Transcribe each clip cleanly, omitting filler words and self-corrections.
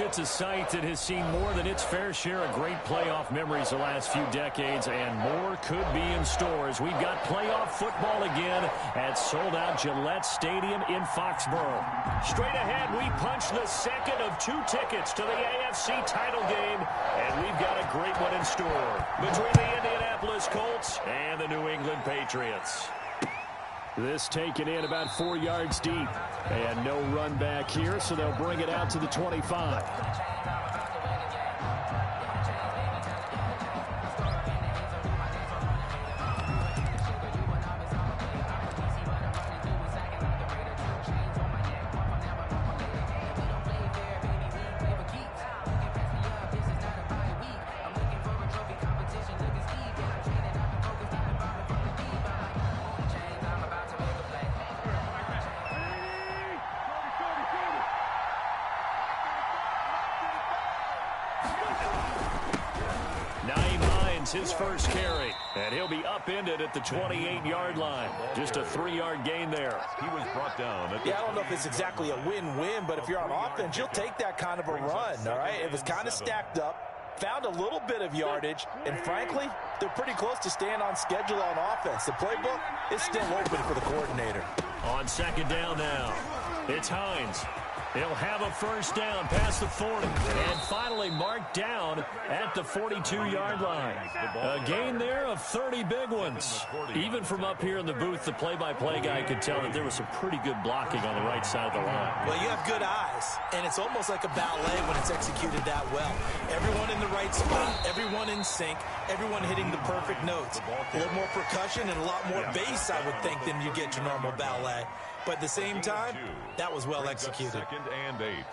It's a site that has seen more than its fair share of great playoff memories the last few decades, and more could be in store as we've got playoff football again at sold-out Gillette Stadium in Foxborough. Straight ahead, we punch the second of 2 tickets to the AFC title game, and we've got a great one in store between the Indianapolis Colts and the New England Patriots. This taken in about 4 yards deep. And no run back here, so they'll bring it out to the 25. His first carry, and he'll be upended at the 28-yard line. Just a 3-yard gain there. He was brought down. I don't know if it's exactly a win-win, but if you're on offense, you'll take that kind of a run, all right? It was kind of stacked up, found a little bit of yardage, and frankly, they're pretty close to staying on schedule on offense. The playbook is still open for the coordinator. On second down now, it's Hines. He'll have a first down past the 40. And finally marked down at the 42-yard line. A gain there of 30 big ones. Even from up here in the booth, the play-by-play guy could tell that there was some pretty good blocking on the right side of the line. Well, you have good eyes, and it's almost like a ballet when it's executed that well. Everyone in the right spot, everyone in sync, everyone hitting the perfect notes. A little more percussion and a lot more bass, I would think, than you get your normal ballet. But at the same time, that was well executed. Second and 8.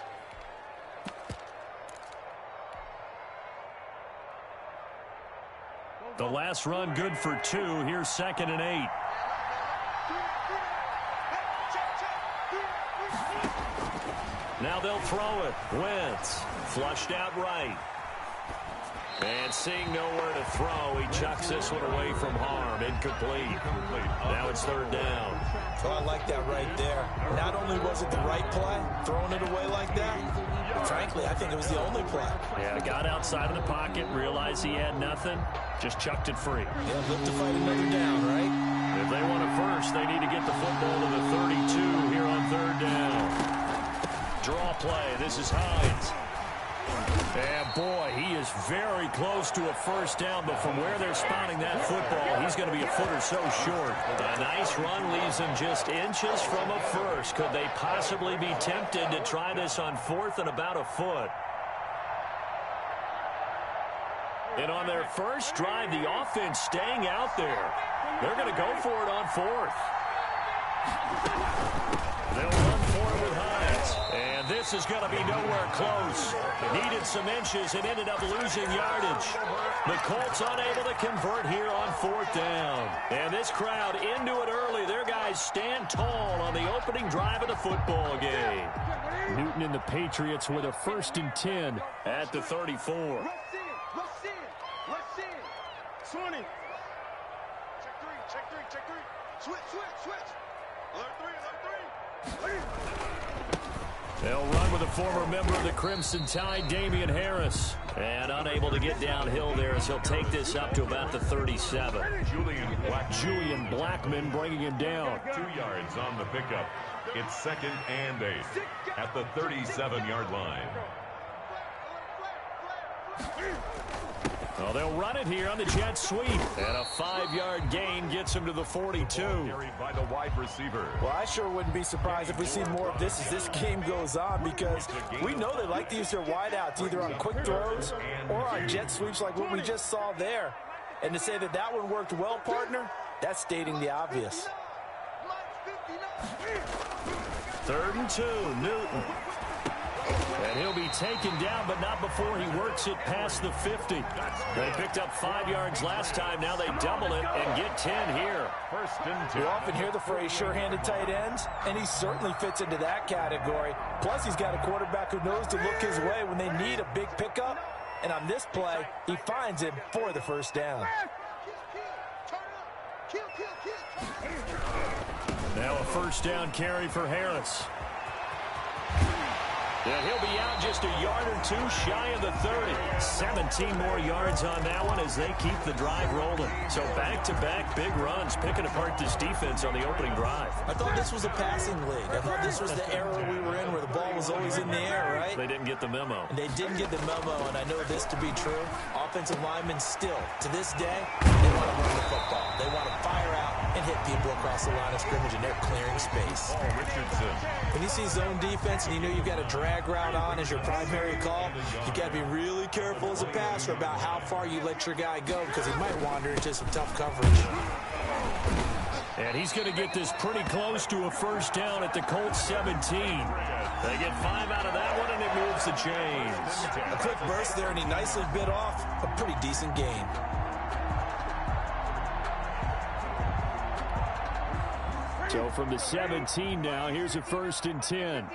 The last run good for 2. Here's second and 8. Now they'll throw it. Wentz flushed out right. And seeing nowhere to throw, he chucks this one away from harm. Incomplete. Now it's third down. Well, I like that right there. Not only was it the right play, throwing it away like that, but frankly, I think it was the only play. Yeah, got outside of the pocket, realized he had nothing, just chucked it free. Yeah, look to fight another down, right? If they want it first, they need to get the football to the 32 here on third down. Draw play. This is Hines. And boy, he is very close to a first down, but from where they're spotting that football, he's going to be a foot or so short. A nice run leaves him just inches from a first. Could they possibly be tempted to try this on 4th and about a foot? And on their first drive, the offense staying out there. They're going to go for it on 4th. They'll run for it with Hines. And this is going to be nowhere close. Needed some inches and ended up losing yardage. The Colts unable to convert here on 4th down. And this crowd into it early. Their guys stand tall on the opening drive of the football game. Newton and the Patriots with a 1st and 10 at the 34. Let's see. 20. Check three. Switch. Alert three. They'll run with a former member of the Crimson Tide, Damian Harris. And unable to get downhill there as he'll take this up to about the 37. Julian Blackman bringing him down. 2 yards on the pickup. It's 2nd and 8 at the 37-yard line. Well, they'll run it here on the jet sweep. And a 5-yard gain gets him to the 42. Carried by the wide receiver. Well, I sure wouldn't be surprised if we see more of this as this game goes on, because we know they like to use their wideouts either on quick throws or on jet sweeps like what we just saw there. And to say that that one worked well, partner, that's stating the obvious. 3rd and 2, Newton. And he'll be taken down, but not before he works it past the 50. They picked up 5 yards last time. Now they double it and get 10 here. 1st and 10. You often hear the phrase sure-handed tight ends, and he certainly fits into that category. Plus, he's got a quarterback who knows to look his way when they need a big pickup. And on this play, he finds him for the 1st down. Now a 1st down carry for Harris. And he'll be out just a yard or two shy of the 30. 17 more yards on that one as they keep the drive rolling. So back-to-back big runs, picking apart this defense on the opening drive. I thought this was a passing league. I thought this was the era we were in where the ball was always in the air, right? They didn't get the memo. And they didn't get the memo, and I know this to be true. Offensive linemen still, to this day, they want to run the football. They want to fire out and hit people across the line of scrimmage, and they're clearing space. Richardson. When you see zone defense and you know you've got a drag route on as your primary call, you got to be really careful as a passer about how far you let your guy go because he might wander into some tough coverage. And he's going to get this pretty close to a first down at the Colts 17. They get 5 out of that one, and it moves the chains. A quick burst there, and he nicely bit off a pretty decent gain. So from the 17 now, here's a 1st and 10.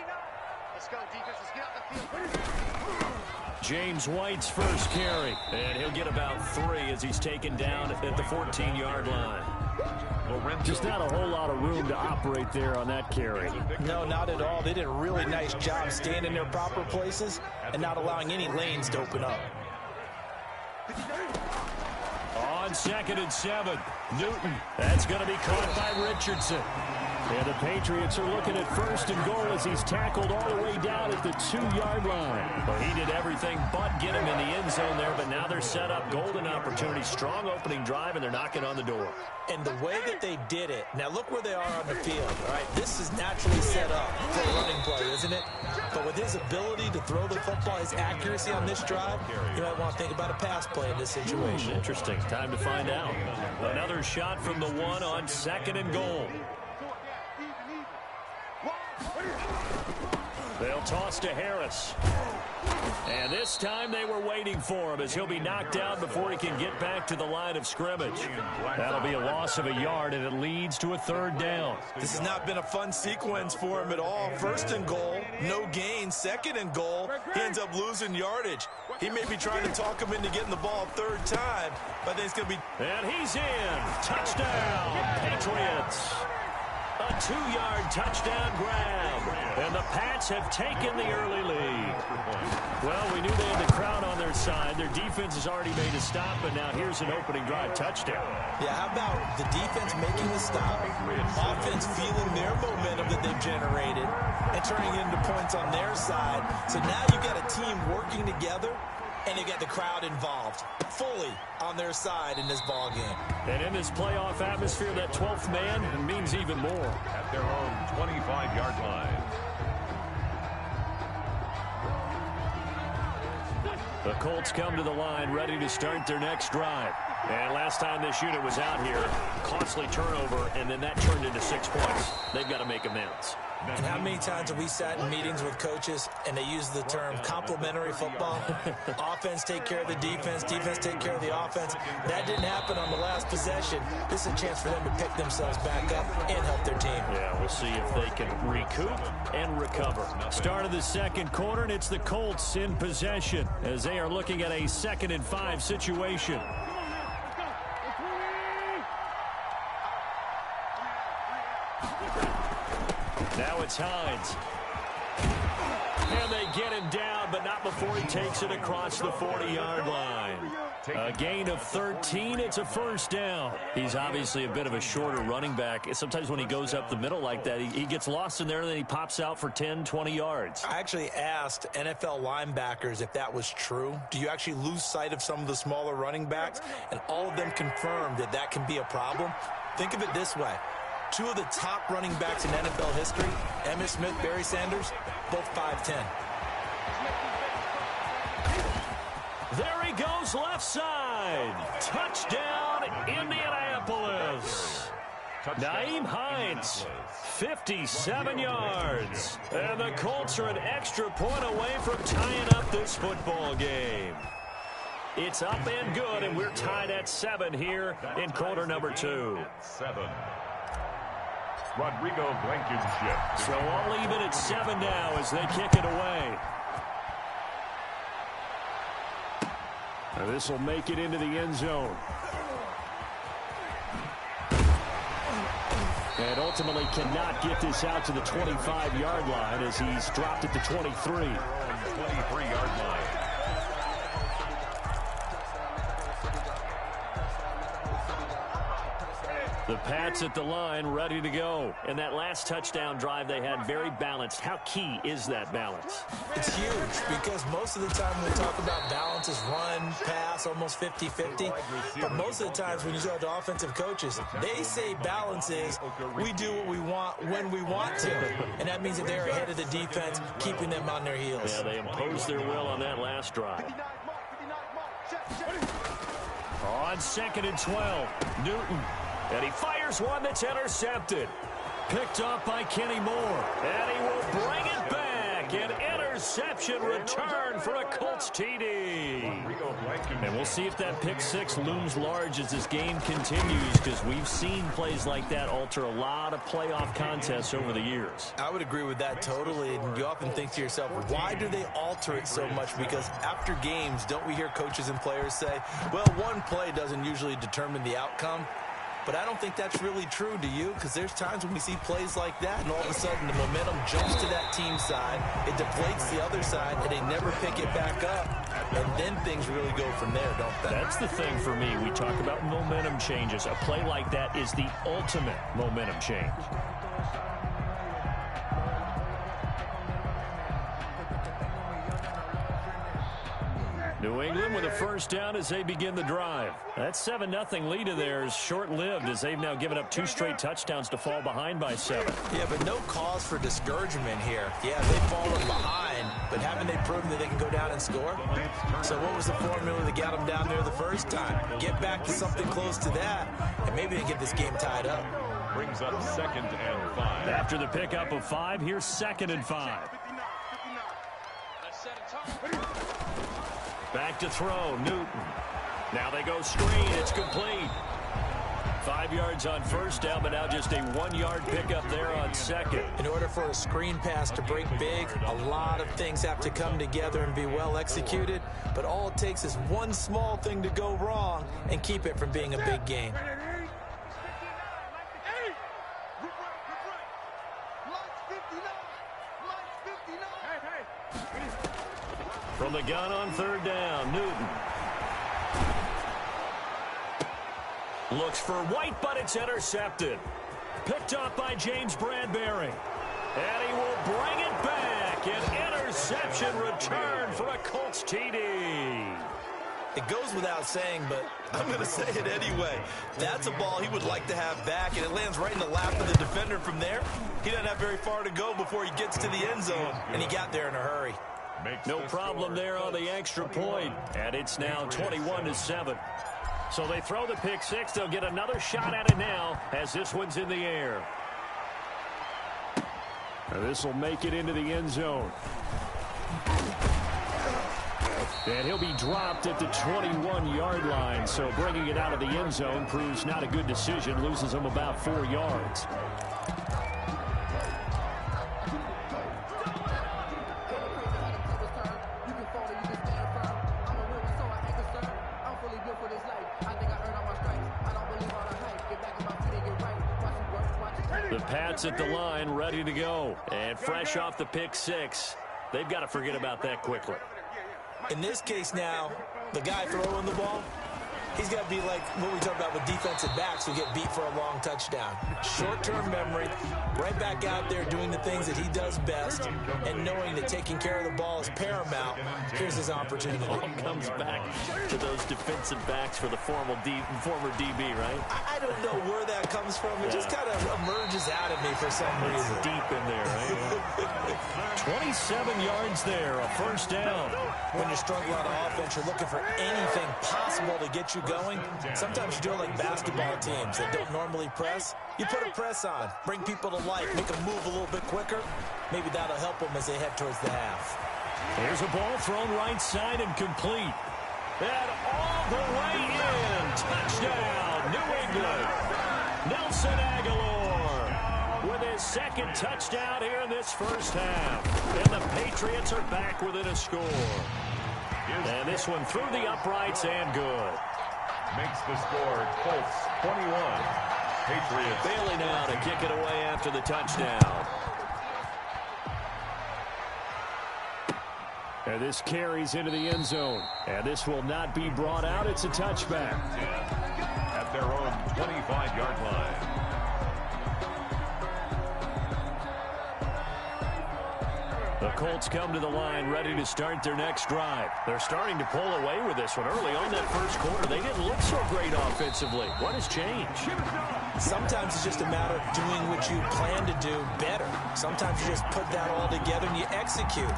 Let's go, defense. Let's get out the field. James White's first carry. And he'll get about 3 as he's taken down at the 14-yard line. Just not a whole lot of room to operate there on that carry. No, not at all. They did a really nice job staying in their proper places and not allowing any lanes to open up. On 2nd and 7, Newton. That's going to be caught by Richardson. And the Patriots are looking at 1st and goal as he's tackled all the way down at the 2-yard line. Well, he did everything but get him in the end zone there, but now they're set up. Golden opportunity, strong opening drive, and they're knocking on the door. And the way that they did it, now look where they are on the field, all right? This is naturally set up for a running play, isn't it? But with his ability to throw the football, his accuracy on this drive, you might want to think about a pass play in this situation. Interesting. Time to find out. Another shot from the 1 on 2nd and goal. They'll toss to Harris. And this time they were waiting for him as he'll be knocked down before he can get back to the line of scrimmage. That'll be a loss of a yard, and it leads to a 3rd down. This has not been a fun sequence for him at all. 1st and goal, no gain. 2nd and goal, he ends up losing yardage. He may be trying to talk him into getting the ball 3rd time, but I think it's going to be... And he's in. Touchdown, Patriots. A 2-yard touchdown grab. And the Pats have taken the early lead. Well, we knew they had the crowd on their side. Their defense has already made a stop, and now here's an opening drive touchdown. Yeah, how about the defense making the stop, offense feeling their momentum that they've generated, and turning it into points on their side. So now you've got a team working together, and you got the crowd involved fully on their side in this ball game. And in this playoff atmosphere, that 12th man means even more. At their own 25-yard line. The Colts come to the line ready to start their next drive. And last time this unit was out here, costly turnover, and then that turned into 6 points. They've got to make amends. And how many times have we sat in meetings with coaches and they use the term complementary football? Offense take care of the defense, defense take care of the offense. That didn't happen on the last possession. This is a chance for them to pick themselves back up and help their team. Yeah, we'll see if they can recoup and recover. Start of the 2nd quarter, and it's the Colts in possession as they are looking at a 2nd and 5 situation. Now it's Hines. And they get him down, but not before he takes it across the 40-yard line. A gain of 13. It's a 1st down. He's obviously a bit of a shorter running back. Sometimes when he goes up the middle like that, he gets lost in there, and then he pops out for 10, 20 yards. I actually asked NFL linebackers if that was true. Do you actually lose sight of some of the smaller running backs? And all of them confirmed that that can be a problem. Think of it this way. 2 of the top running backs in NFL history, Emmitt Smith, Barry Sanders, both 5'10". There he goes left side. Touchdown, Indianapolis. Nyheim Hines, 57 yards. And the Colts are an extra point away from tying up this football game. It's up and good, and we're tied at 7 here in quarter number 2. 7. Rodrigo Blankenship. So I'll leave it at 7 now as they kick it away. This will make it into the end zone. And And ultimately cannot get this out to the 25-yard line as he's dropped at the 23. 23-yard line. The Pats at the line, ready to go. And that last touchdown drive they had very balanced. How key is that balance? It's huge because most of the time when we talk about balance is run, pass, almost 50-50. But most of the times when you talk to offensive coaches, they say balance is we do what we want when we want to. And that means that they're ahead of the defense, keeping them on their heels. Yeah, they imposed their will on that last drive. On 2nd and 12, Newton. And he fires one that's intercepted. Picked off by Kenny Moore. And he will bring it back. An interception return for a Colts TD. And we'll see if that pick six looms large as this game continues, because we've seen plays like that alter a lot of playoff contests over the years. I would agree with that totally. And you often think to yourself, why do they alter it so much? Because after games, don't we hear coaches and players say, well, one play doesn't usually determine the outcome? But I don't think that's really true, do you? Because there's times when we see plays like that, and all of a sudden the momentum jumps to that team side, it deflates the other side, and they never pick it back up. And then things really go from there, don't they? That's the thing for me. We talk about momentum changes. A play like that is the ultimate momentum change. New England with a first down as they begin the drive. That 7-0 lead of theirs short-lived as they've now given up 2 straight touchdowns to fall behind by 7. Yeah, but no cause for discouragement here. Yeah, they've fallen behind, but haven't they proven that they can go down and score? So what was the formula that got them down there the first time? Get back to something close to that, and maybe they get this game tied up. Brings up 2nd and 5. After the pickup of 5, here's 2nd and 5. Back to throw, Newton. Now they go screen, it's complete. 5 yards on first down, but now just a 1-yard pickup there on 2nd. In order for a screen pass to break big, a lot of things have to come together and be well executed, but all it takes is one small thing to go wrong and keep it from being a big gain. From the gun on 3rd down, Newton. Looks for White, but it's intercepted. Picked off by James Bradbury. And he will bring it back. An interception return for a Colts TD. It goes without saying, but I'm going to say it anyway. That's a ball he would like to have back, and it lands right in the lap of the defender from there. He doesn't have very far to go before he gets to the end zone, and he got there in a hurry. No problem there on the extra point, and it's now 21-7. So they throw the pick six. They'll get another shot at it now as this one's in the air. This will make it into the end zone. And he'll be dropped at the 21-yard line, so bringing it out of the end zone proves not a good decision, loses him about 4 yards. The Pats at the line, ready to go. And fresh off the pick six, they've got to forget about that quickly. In this case now, the guy throwing the ball, he's got to be like what we talk about with defensive backs who get beat for a long touchdown. Short-term memory, right back out there doing the things that he does best, and knowing that taking care of the ball is paramount. Here's his opportunity. All comes back to those defensive backs for the former DB, right? I don't know where that comes from. It just kind of emerges out of me for some reason. It's deep in there, right? 27 yards there, a first down. When you're struggling on offense, you're looking for anything possible to get you going. Sometimes you do it like basketball teams that don't normally press. You put a press on, bring people to life, make them move a little bit quicker. Maybe that'll help them as they head towards the half. Here's a ball thrown right side and complete. And all the way in. Touchdown, New England. Nelson Aguilar with his second touchdown here in this first half. And the Patriots are back within a score. And this one through the uprights and good. Makes the score Colts 21, Patriots. Bailey now to kick it away after the touchdown. And this carries into the end zone. And this will not be brought out. It's a touchback. At their own 25-yard line. The Colts come to the line ready to start their next drive. They're starting to pull away with this one. Early on that first quarter, they didn't look so great offensively. What has changed? Sometimes it's just a matter of doing what you plan to do better. Sometimes you just put that all together and you execute.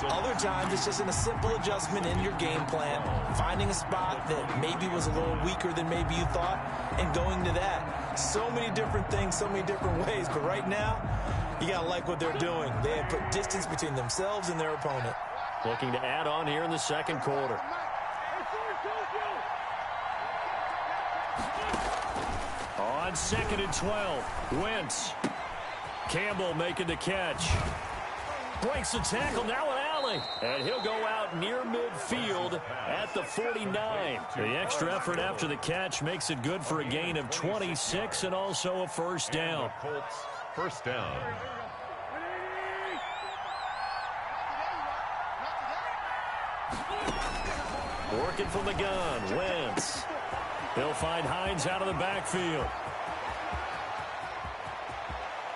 Other times it's just a simple adjustment in your game plan, finding a spot that maybe was a little weaker than maybe you thought, and going to that. So many different things, so many different ways, but right now, you got to like what they're doing. They have put distance between themselves and their opponent. Looking to add on here in the second quarter. On 2nd and 12, Wentz. Campbell making the catch. Breaks the tackle, now an alley. And he'll go out near midfield at the 49. The extra effort after the catch makes it good for a gain of 26 and also a first down. Colts first down. Working from the gun, Wentz. He'll find Hines out of the backfield.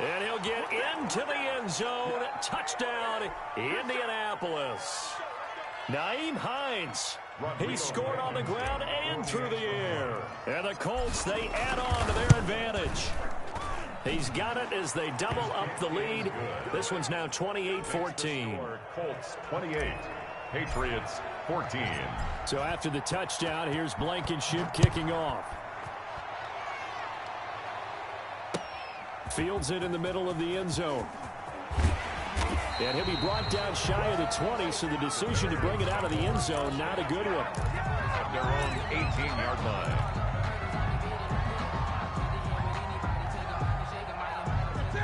And he'll get into the end zone. Touchdown, Indianapolis. Nyheim Hines. He scored on the ground and through the air. And the Colts, they add on to their advantage. He's got it as they double up the lead. This one's now 28-14. Colts 28, Patriots 14. So after the touchdown, here's Blankenship kicking off. Fields it in the middle of the end zone. And he'll be brought down shy of the 20, so the decision to bring it out of the end zone, not a good one. At their own 18-yard line.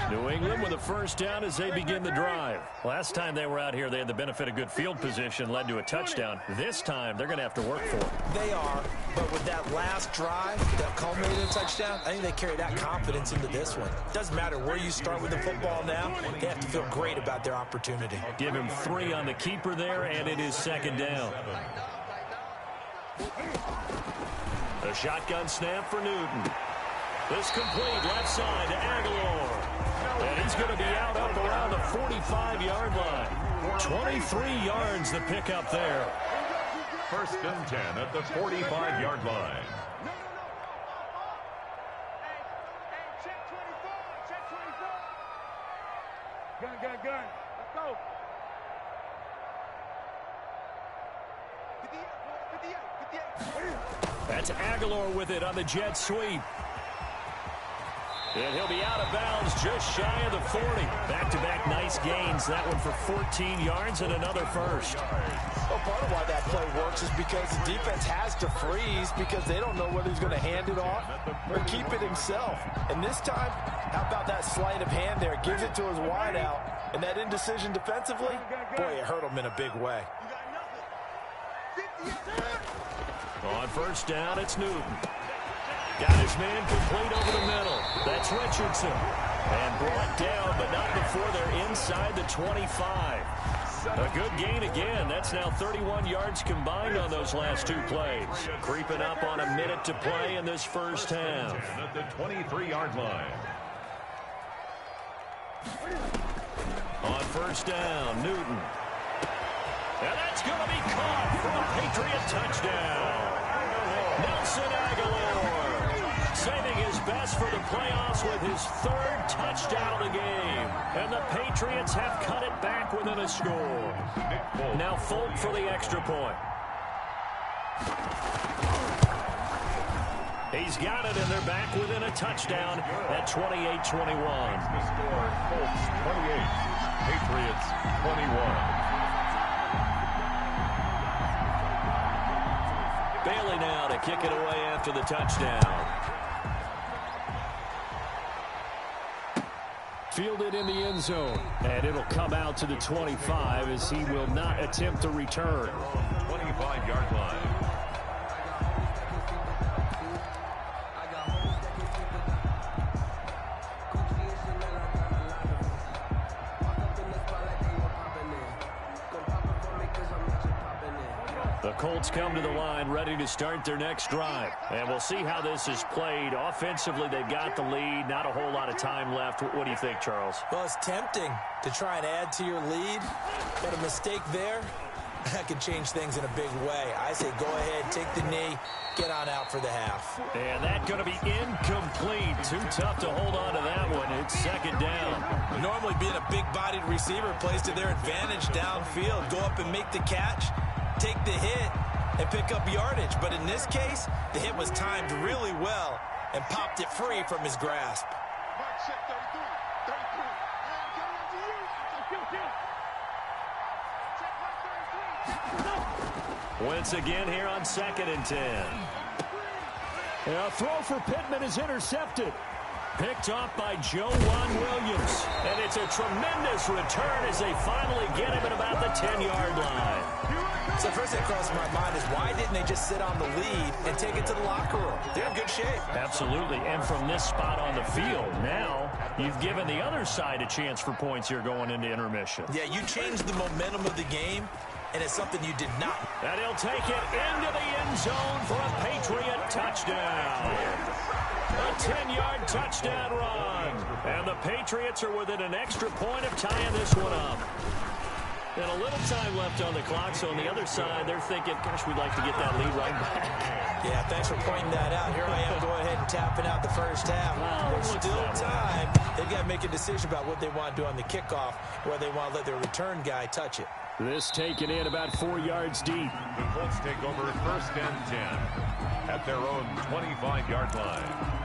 New England with a first down as they begin the drive. Last time they were out here, they had the benefit of good field position, led to a touchdown. This time, they're going to have to work for it. They are, but with that last drive that culminated in a touchdown, I think they carry that confidence into this one. Doesn't matter where you start with the football now, they have to feel great about their opportunity. Give him 3 on the keeper there, and it is second down. A shotgun snap for Newton. This complete left side to Aguilar. And he's going to be out up around the 45-yard line. 23 yards the pickup there. First and 10 at the 45-yard line. Check 24. Check 24. Gun. Let's go. 58. That's Aguilar with it on the jet sweep. And he'll be out of bounds just shy of the 40. Back-to-back nice gains. That one for 14 yards and another first. Well, part of why that play works is because the defense has to freeze because they don't know whether he's going to hand it off or keep it himself. And this time, how about that sleight of hand there? Gives it to his wideout. And that indecision defensively, boy, it hurt him in a big way. On first down, it's Newton. Got his man complete over the middle. That's Richardson. And brought down, but not before they're inside the 25. A good gain again. That's now 31 yards combined on those last 2 plays. Creeping up on a minute to play in this first half. At the 23-yard line. On first down, Newton. And that's going to be caught for a Patriot touchdown. Nelson Aguilar saving his best for the playoffs with his 3rd touchdown of the game. And the Patriots have cut it back within a score. Now Folk for the extra point. He's got it, and they're back within a touchdown at 28-21. The score, Colts 28, Patriots 21. Bailey now to kick it away after the touchdown. Fielded in the end zone, and it'll come out to the 25 as he will not attempt to return. 25-yard line. The Colts come to the line ready to start their next drive. And we'll see how this is played. Offensively, they've got the lead. Not a whole lot of time left. What do you think, Charles? Well, it's tempting to try and add to your lead, but a mistake there, that could change things in a big way. I say go ahead, take the knee, get on out for the half. And that's going to be incomplete. Too tough to hold on to that one. It's second down. Normally being a big-bodied receiver plays to their advantage downfield. Go up and make the catch, take the hit, and pick up yardage. But in this case, the hit was timed really well and popped it free from his grasp. Once again here on 2nd and 10. A throw for Pittman is intercepted. Picked off by Juan Williams. And it's a tremendous return as they finally get him at about the 10-yard line. So first thing crossed my mind is why didn't they just sit on the lead and take it to the locker room? They're in good shape. Absolutely. And from this spot on the field, now you've given the other side a chance for points here going into intermission. Yeah, you changed the momentum of the game, and it's something you did not. And he'll take it into the end zone for a Patriot touchdown. A 10-yard touchdown run. And the Patriots are within an extra point of tying this one up. And a little time left on the clock, so on the other side, they're thinking, gosh, we'd like to get that lead right back. Yeah, thanks for pointing that out. Here I am going ahead and tapping out the first half. There's still time. They've got to make a decision about what they want to do on the kickoff, where they want to let their return guy touch it. This taken in about 4 yards deep. The Colts take over 1st and 10 at their own 25-yard line.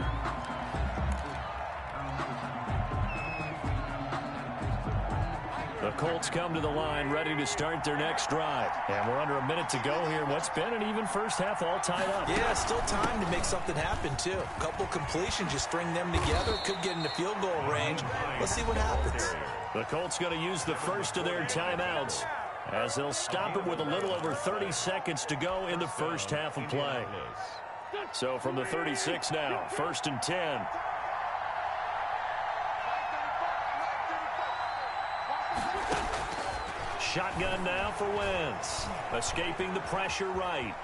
The Colts come to the line ready to start their next drive. And we're under a minute to go here. What's been an even first half all tied up. Yeah, still time to make something happen, too. A couple completions, you string them together. Could get into field goal range. Let's see what happens. The Colts going to use the first of their timeouts as they'll stop it with a little over 30 seconds to go in the first half of play. So from the 36 now, 1st and 10. Shotgun now for Wentz. Escaping the pressure right.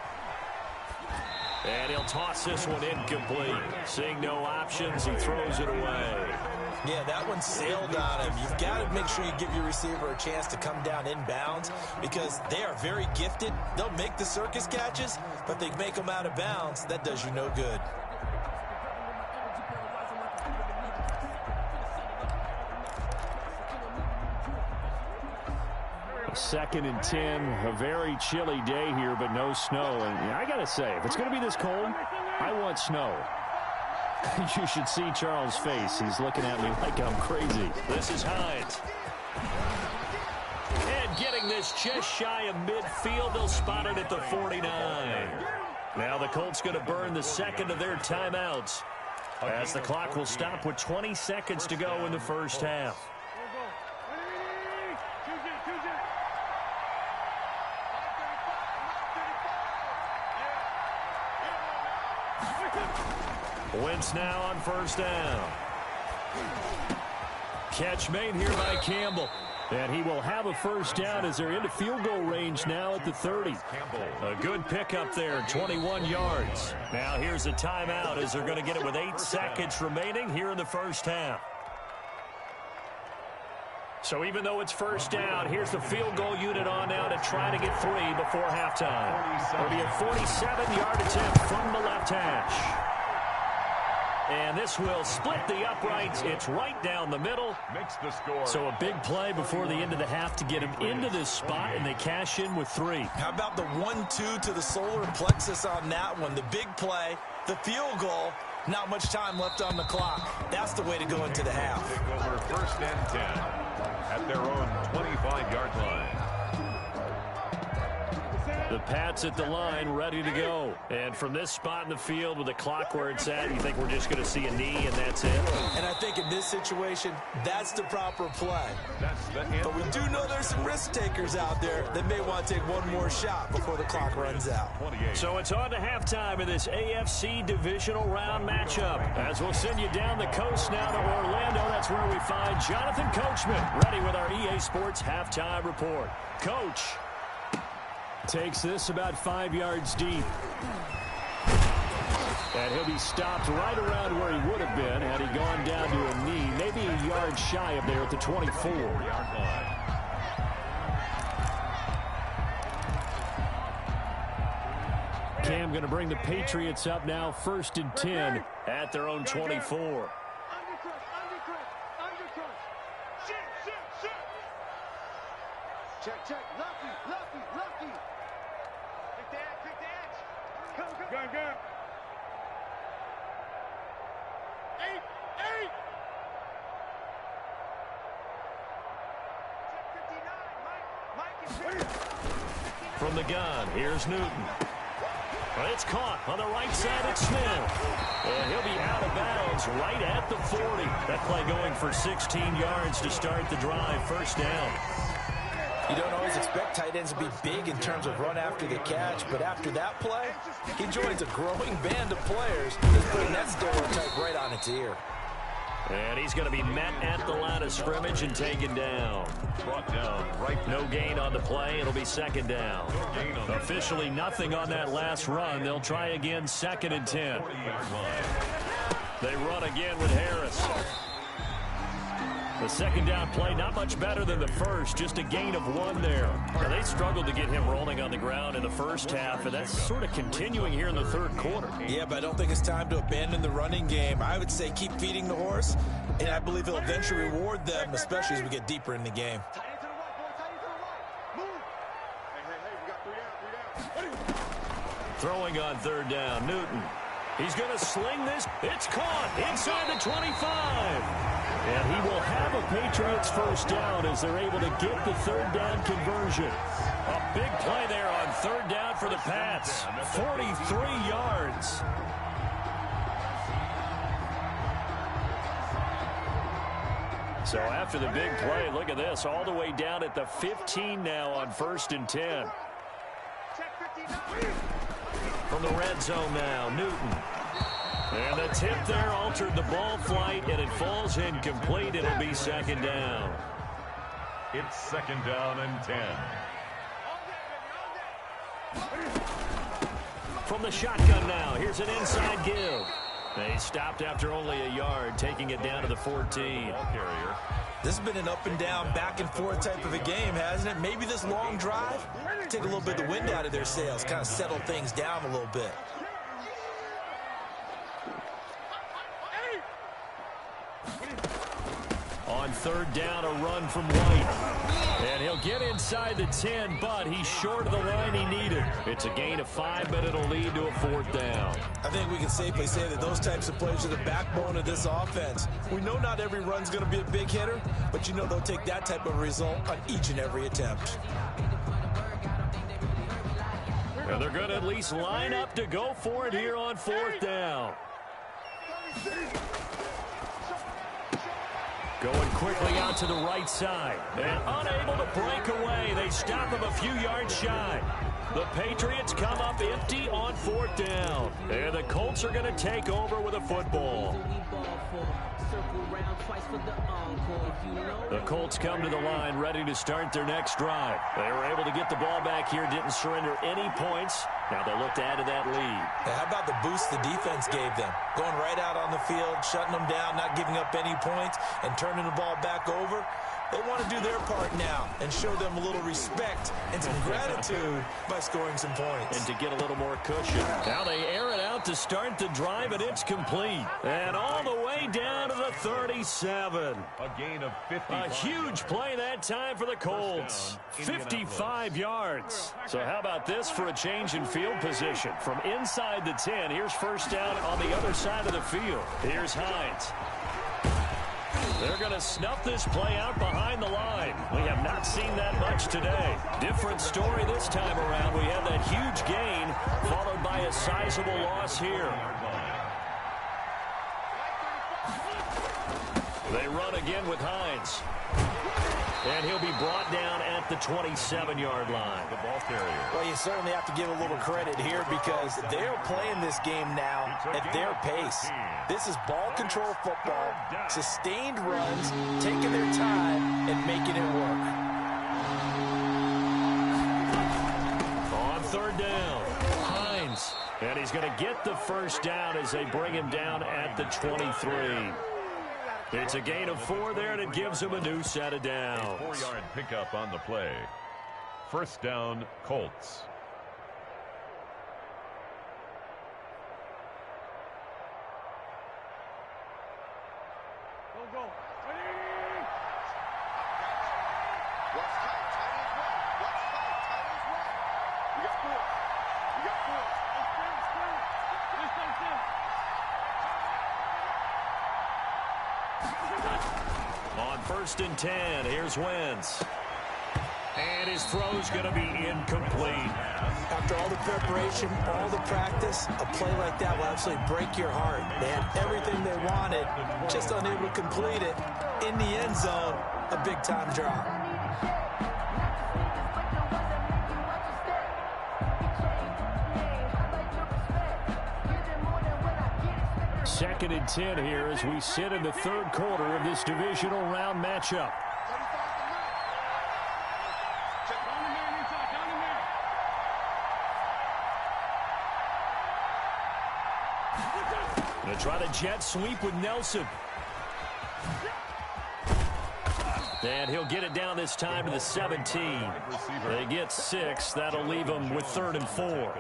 And he'll toss this one incomplete. Seeing no options, he throws it away. Yeah, that one sailed on him. You've got to make sure you give your receiver a chance to come down inbounds because they are very gifted. They'll make the circus catches, but they make them out of bounds. That does you no good. 2nd and 10, a very chilly day here, but no snow. And I got to say, if it's going to be this cold, I want snow. You should see Charles' face. He's looking at me like I'm crazy. This is Hines. And getting this just shy of midfield. They'll spot it at the 49. Now the Colts going to burn the second of their timeouts as the clock will stop with 20 seconds to go in the first half. Wentz now on 1st down. Catch made here by Campbell. And he will have a 1st down as they're into field goal range now at the 30. A good pickup there, 21 yards. Now here's a timeout as they're going to get it with 8 seconds remaining here in the first half. So even though it's 1st down, here's the field goal unit on now to try to get 3 before halftime. It'll be a 47-yard attempt from the left hash. And this will split the uprights. It's right down the middle. Makes the score. So a big play before the end of the half to get him into this spot, and they cash in with 3. How about the 1-2 to the solar plexus on that one? The big play, the field goal, not much time left on the clock. That's the way to go into the half. Take over 1st and 10 at their own 25-yard line. The Pats at the line, ready to go. And from this spot in the field with the clock where it's at, you think we're just going to see a knee and that's it? And I think in this situation, that's the proper play. But we do know there's some risk takers out there that may want to take one more shot before the clock runs out. So it's on to halftime in this AFC divisional round matchup. As we'll send you down the coast now to Orlando, that's where we find Jonathan Coachman, ready with our EA Sports halftime report. Coach. Takes this about 5 yards deep. And he'll be stopped right around where he would have been had he gone down to a knee, maybe a yard shy of there at the 24-yard line. Cam going to bring the Patriots up now, 1st and 10 at their own 24. Check, check. Lucky. Pick the edge. Go. Gun. 8. Check 59. Mike is From the gun, here's Newton. Well, it's caught on the right side. It's Smith. And he'll be out of bounds right at the 40. That play going for 16 yards to start the drive. 1st down. You don't always expect tight ends to be big in terms of run after the catch, but after that play, he joins a growing band of players that's putting that stereotype right on its ear. And he's going to be met at the line of scrimmage and taken down. Brought down. Right, no gain on the play. It'll be 2nd down. Officially nothing on that last run. They'll try again, 2nd and 10. They run again with Harris. The 2nd down play, not much better than the first, just a gain of 1 there. Now, they struggled to get him rolling on the ground in the first half, and that's sort of continuing here in the 3rd quarter. Yeah, but I don't think it's time to abandon the running game. I would say keep feeding the horse, and I believe he'll eventually reward them, especially as we get deeper in the game. tight end to the right, boy. Tight end to the right. Move. Hey, we got 3 down. Throwing on 3rd down, Newton. He's going to sling this. It's caught inside the 25. And he will have a Patriots 1st down as they're able to get the 3rd down conversion. A big play there on 3rd down for the Pats. 43 yards. So after the big play, look at this, all the way down at the 15 now on 1st and 10. From the red zone now, Newton. And the tip there altered the ball flight, and it falls incomplete. It'll be 2nd down. It's 2nd down and 10. From the shotgun now, here's an inside give. They stopped after only a yard, taking it down to the 14. This has been an up and down, back and forth type of a game, hasn't it? Maybe this long drive, take a little bit of the wind out of their sails, kind of settle things down a little bit. On 3rd down, a run from White. And he'll get inside the 10, but he's short of the line he needed. It's a gain of 5, but it'll lead to a 4th down. I think we can safely say that those types of plays are the backbone of this offense. We know not every run's going to be a big hitter, but you know they'll take that type of result on each and every attempt. And they're going to at least line up to go for it here on 4th down. Going quickly out to the right side. And unable to break away. They stop him a few yards shy. The Patriots come up empty on 4th down. And the Colts are going to take over with a football. The Colts come to the line ready to start their next drive. They were able to get the ball back here, didn't surrender any points. Now they'll look to add to that lead. How about the boost the defense gave them? Going right out on the field, shutting them down, not giving up any points, and turning the ball back over. They want to do their part now and show them a little respect and some gratitude by scoring some points. And to get a little more cushion. Now they air it out to start the drive, and it's complete. And all the way down to the 37. A gain of 55. A huge play that time for the Colts. 55 yards. So how about this for a change in field position? From inside the 10, here's 1st down on the other side of the field. Here's Hines. They're going to snuff this play out behind the line. We have not seen that much today. Different story this time around. We have that huge gain followed by a sizable loss here. They run again with Hines. And he'll be brought down at the 27-yard line. The ball carrier. Well, you certainly have to give a little credit here because they're playing this game now at their pace. This is ball control football, sustained runs, taking their time and making it work. third down. Hines. And he's going to get the first down as they bring him down at the 23. It's a gain of 4 there, and it gives him a new set of downs. A 4-yard pickup on the play. First down, Colts. Go. Ready? Watch tight. Tight is right. Watch tight. Tight is right. We got 4. We got 4. On first and 10, here's Wentz. And his throw's going to be incomplete. After all the preparation, all the practice, a play like that will absolutely break your heart. They had everything they wanted, just unable to complete it. In the end zone, a big-time drop. Second and 10 here as we sit in the third quarter of this divisional round matchup. Going to try to jet sweep with Nelson. And he'll get it down this time to the 17. They get 6. That'll leave them with 3rd and 4.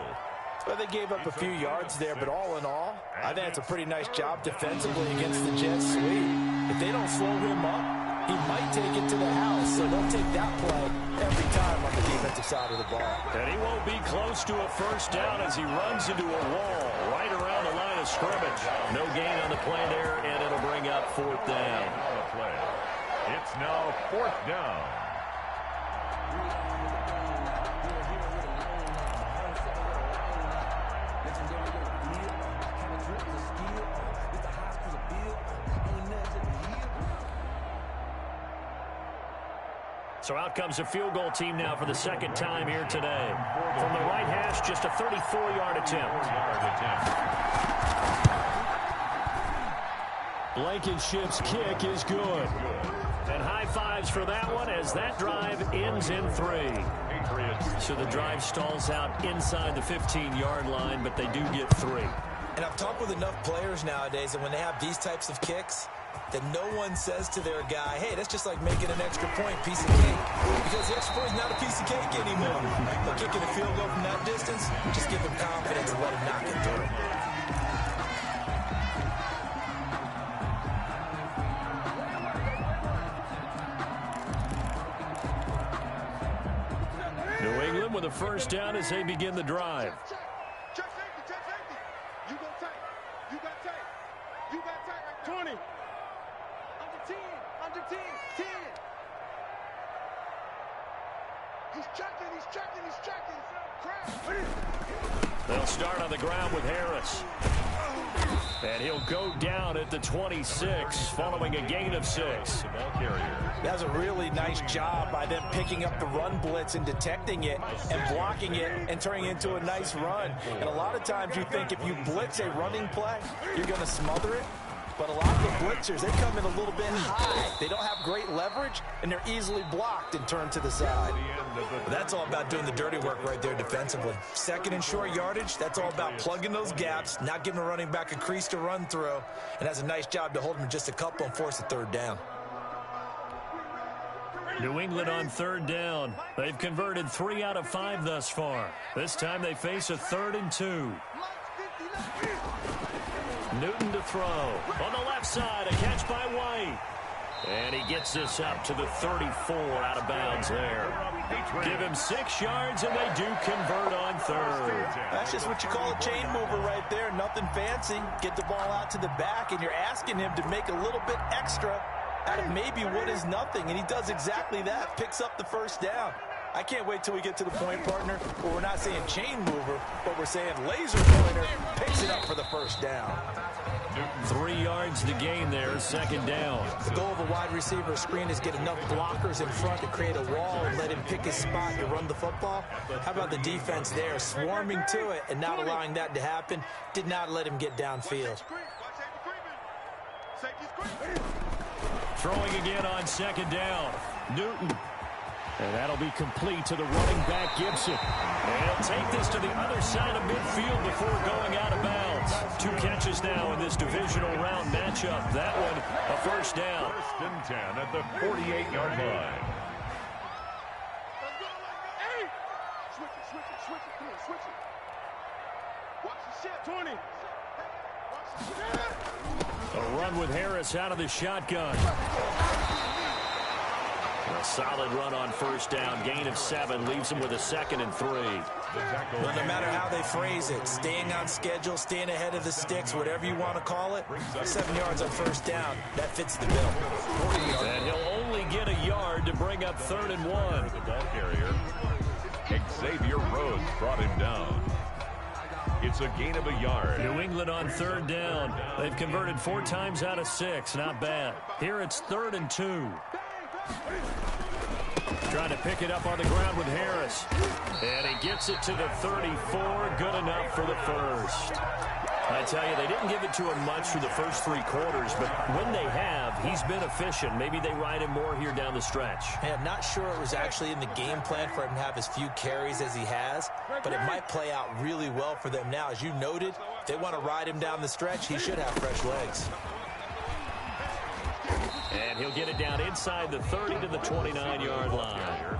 Well, they gave up a few yards there, but all in all, I think it's a pretty nice job defensively against the jet sweep. If they don't slow him up, he might take it to the house, so they'll take that play every time on the defensive side of the ball. And he won't be close to a first down as he runs into a wall right around the line of scrimmage. No gain on the play there, and it'll bring up 4th down. It's now 4th down. So out comes a field goal team now for the second time here today. From the right hash, just a 34-yard attempt. Blankenship's kick is good. And high fives for that one as that drive ends in 3. So the drive stalls out inside the 15-yard line, but they do get 3. And I've talked with enough players nowadays that when they have these types of kicks, that no one says to their guy, hey, that's just like making an extra point, piece of cake. Because the extra point is not a piece of cake anymore. But kicking a field goal from that distance, just give him confidence and let him knock it through. New England with a first down as they begin the drive. Check safety. You go tight. You got tight. You got tight right there. 20. Under 10. 10. He's checking. Crap. They'll start on the ground with Harris. And he'll go down at the 26 following a gain of 6. That's a really nice job by them picking up the run blitz and detecting it and blocking it and turning it into a nice run. And a lot of times you think if you blitz a running play, you're going to smother it. But a lot of the blitzers, they come in a little bit high. They don't have great leverage, and they're easily blocked and turned to the side. That's all about doing the dirty work right there defensively. Second and short yardage, that's all about plugging those gaps, not giving a running back a crease to run through, and has a nice job to hold him just a couple and force a 3rd down. New England on 3rd down. They've converted 3 out of 5 thus far. This time they face a 3rd and 2. Newton to throw. On the left side, a catch by White. And he gets this up to the 34 out of bounds there. Give him 6 yards, and they do convert on 3rd. That's just what you call a chain mover right there. Nothing fancy. Get the ball out to the back, and you're asking him to make a little bit extra out of maybe what is nothing. And he does exactly that, picks up the first down. I can't wait till we get to the point, partner, where we're not saying chain mover, but we're saying laser pointer, picks it up for the first down. 3 yards to gain there, 2nd down. The goal of a wide receiver screen is get enough blockers in front to create a wall and let him pick his spot to run the football. How about the defense there, swarming to it and not allowing that to happen? Did not let him get downfield. Throwing again on 2nd down. Newton. And that'll be complete to the running back, Gibson. And he'll take this to the other side of midfield before going out of bounds. 2 catches now in this divisional round matchup. That one, a first down. 1st and 10 at the 48-yard line. Hey! Switch it. Come on, switch it. Watch the shit. 20. Watch the shit. A run with Harris out of the shotgun. A solid run on first down. Gain of 7 leaves him with a 2nd and 3. Well, no matter how they phrase it, staying on schedule, staying ahead of the sticks, whatever you want to call it, 7 yards on first down, that fits the bill. And he'll only get a yard to bring up 3rd and 1. The ball carrier, Xavier Rhodes, brought him down. It's a gain of a yard. New England on 3rd down. They've converted 4 times out of 6. Not bad. Here it's 3rd and 2. Trying to pick it up on the ground with Harris. And he gets it to the 34. Good enough for the first. I tell you, they didn't give it to him much through the first 3 quarters, but when they have, he's been efficient. Maybe they ride him more here down the stretch. Hey, I'm not sure it was actually in the game plan for him to have as few carries as he has, but it might play out really well for them now. As you noted, if they want to ride him down the stretch, he should have fresh legs. And he'll get it down inside the 30 to the 29-yard line.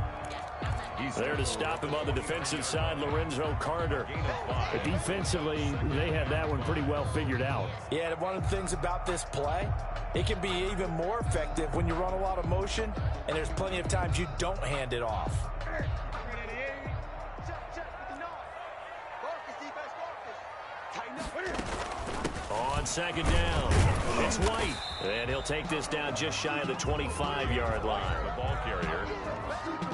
He's there to stop him on the defensive side, Lorenzo Carter. But defensively, they had that one pretty well figured out. Yeah, one of the things about this play, it can be even more effective when you run a lot of motion, and there's plenty of times you don't hand it off. On 2nd down, it's White. And he'll take this down just shy of the 25-yard line. The ball carrier,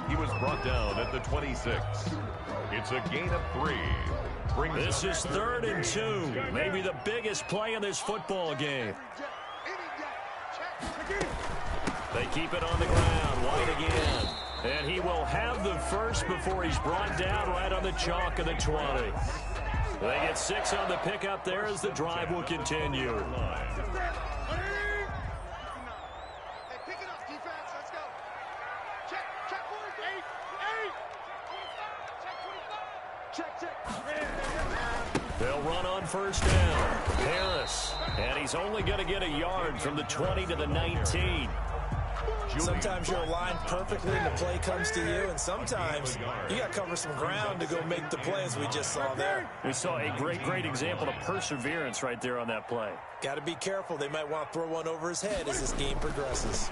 he was brought down at the 26. It's a gain of 3. This is 3rd and 2. Maybe the biggest play in this football game. They keep it on the ground. White again. And he will have the first before he's brought down right on the chalk of the 20. They get 6 on the pickup there as the drive will continue. They'll run on first down. Harris. And he's only going to get a yard from the 20 to the 19. Sometimes you're aligned perfectly and the play comes to you, and sometimes you got to cover some ground to go make the play, as we just saw there. We saw a great example of perseverance right there on that play. Got to be careful. They might want to throw one over his head as this game progresses.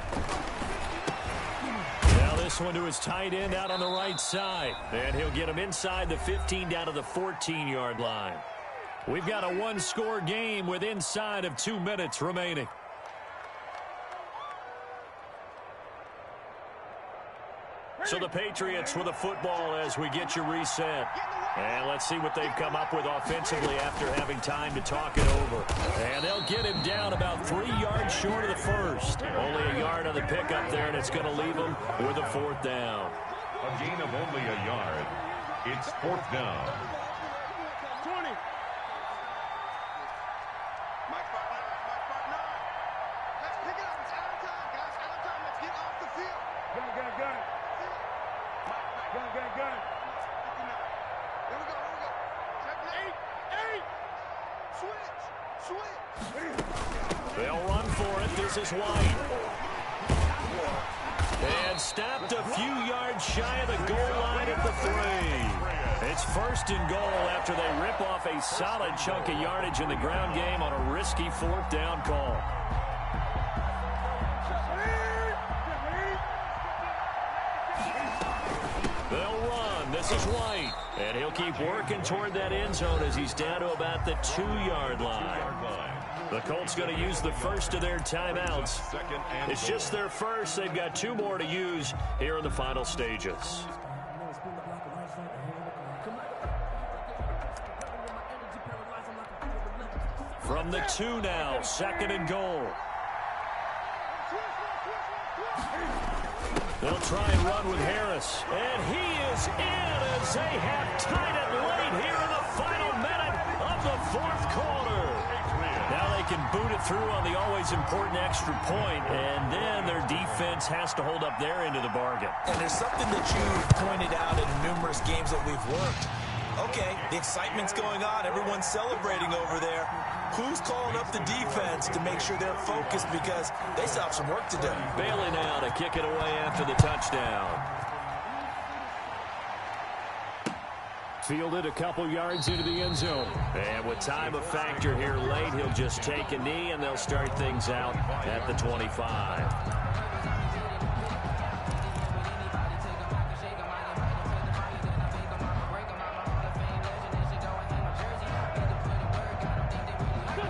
Now this one to his tight end out on the right side. And he'll get him inside the 15 down to the 14-yard line. We've got a 1-score game with inside of 2 minutes remaining. So the Patriots with a football as we get you reset. And let's see what they've come up with offensively after having time to talk it over. And they'll get him down about 3 yards short of the first. Only a yard on the pickup there, and it's going to leave him with a 4th down. A gain of only a yard. It's 4th down. 20. Mike Spark 9. Let's pick it up. It's out of time, guys. Out of time. Let's get off the field. Gun. Gun. Here we go. Check 8. Switch. They'll run for it. This is White. And stopped a few yards shy of the goal line at the 3. It's 1st and goal after they rip off a solid chunk of yardage in the ground game on a risky 4th down call. They'll run. This is White. And he'll keep working toward that end zone as he's down to about the 2-yard line. The Colts going to use the first of their timeouts. It's just their first. They've got 2 more to use here in the final stages. From the 2 now, 2nd and goal. They'll try and run with Harris. And he is in as they have tied it late here in the final minute of the 4th quarter. Now they can boot it through on the always important extra point, and then their defense has to hold up their end of the bargain. And there's something that you pointed out in numerous games that we've worked. Okay, the excitement's going on. Everyone's celebrating over there. Who's calling up the defense to make sure they're focused because they still have some work to do? Bailey now to kick it away after the touchdown. Fielded a couple yards into the end zone. And with time a factor here late, he'll just take a knee, and they'll start things out at the 25.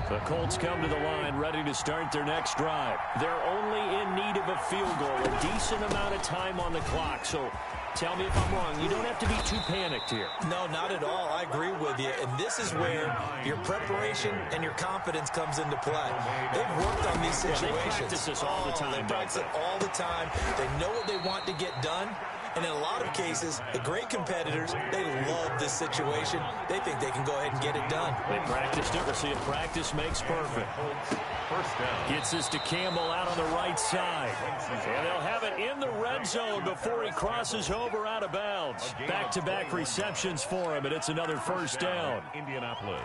The Colts come to the line ready to start their next drive. They're only in need of a field goal, a decent amount of time on the clock. So tell me if I'm wrong. You don't have to be too panicked here. No, not at all. I agree with you. And this is where your preparation and your confidence comes into play. They've worked on these situations. Yeah, they practice this all the time. They practice it all the time. They know what they want to get done. And in a lot of cases, the great competitors, they love this situation. They think they can go ahead and get it done. They practiced it. We'll see if practice makes perfect. First down. Gets this to Campbell out on the right side. And they'll have it in the red zone before he crosses over out of bounds. Back-to-back receptions for him, and it's another first down. Indianapolis.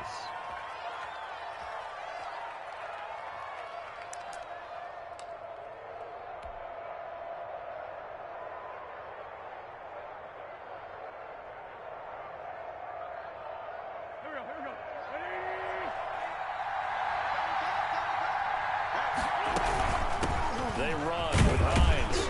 They run with Hines.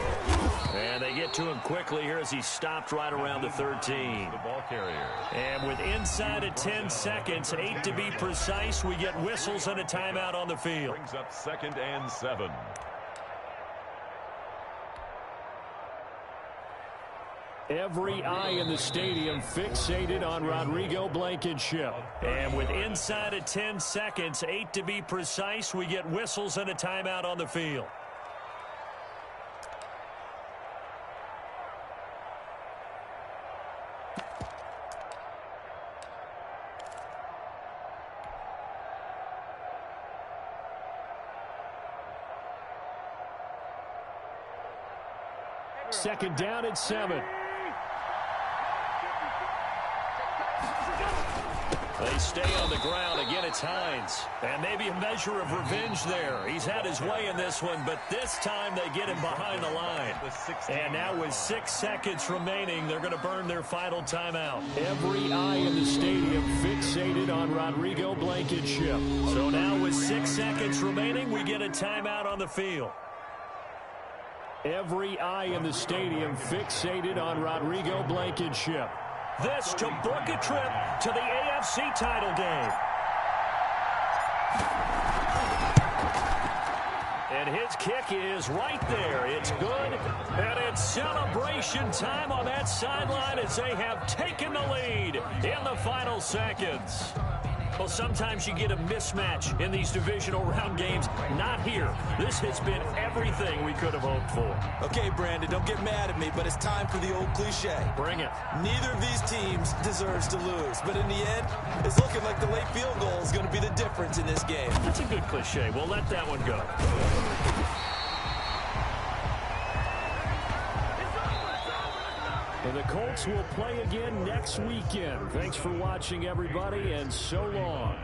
And they get to him quickly here as he stopped right around the 13. The ball carrier. And with inside of 10 seconds, 8 to be precise, we get whistles and a timeout on the field. Brings up 2nd and 7. Every eye in the stadium fixated on Rodrigo Blankenship. And with inside of 10 seconds, 8 to be precise, we get whistles and a timeout on the field. Second down at 7. They stay on the ground. Again, it's Hines. And maybe a measure of revenge there. He's had his way in this one, but this time they get him behind the line. And now with 6 seconds remaining, they're going to burn their final timeout. Every eye in the stadium fixated on Rodrigo Blankenship. So now with 6 seconds remaining, we get a timeout on the field. Every eye in the stadium fixated on Rodrigo Blankenship. This to book a trip to the AFC title game. And his kick is right there. It's good. And it's celebration time on that sideline as they have taken the lead in the final seconds. Well, sometimes you get a mismatch in these divisional round games. Not here. This has been everything we could have hoped for. Okay, Brandon, don't get mad at me, but it's time for the old cliche. Bring it. Neither of these teams deserves to lose, but in the end, it's looking like the late field goal is going to be the difference in this game. That's a good cliche. We'll let that one go. And the Colts will play again next weekend. Thanks for watching, everybody, and so long.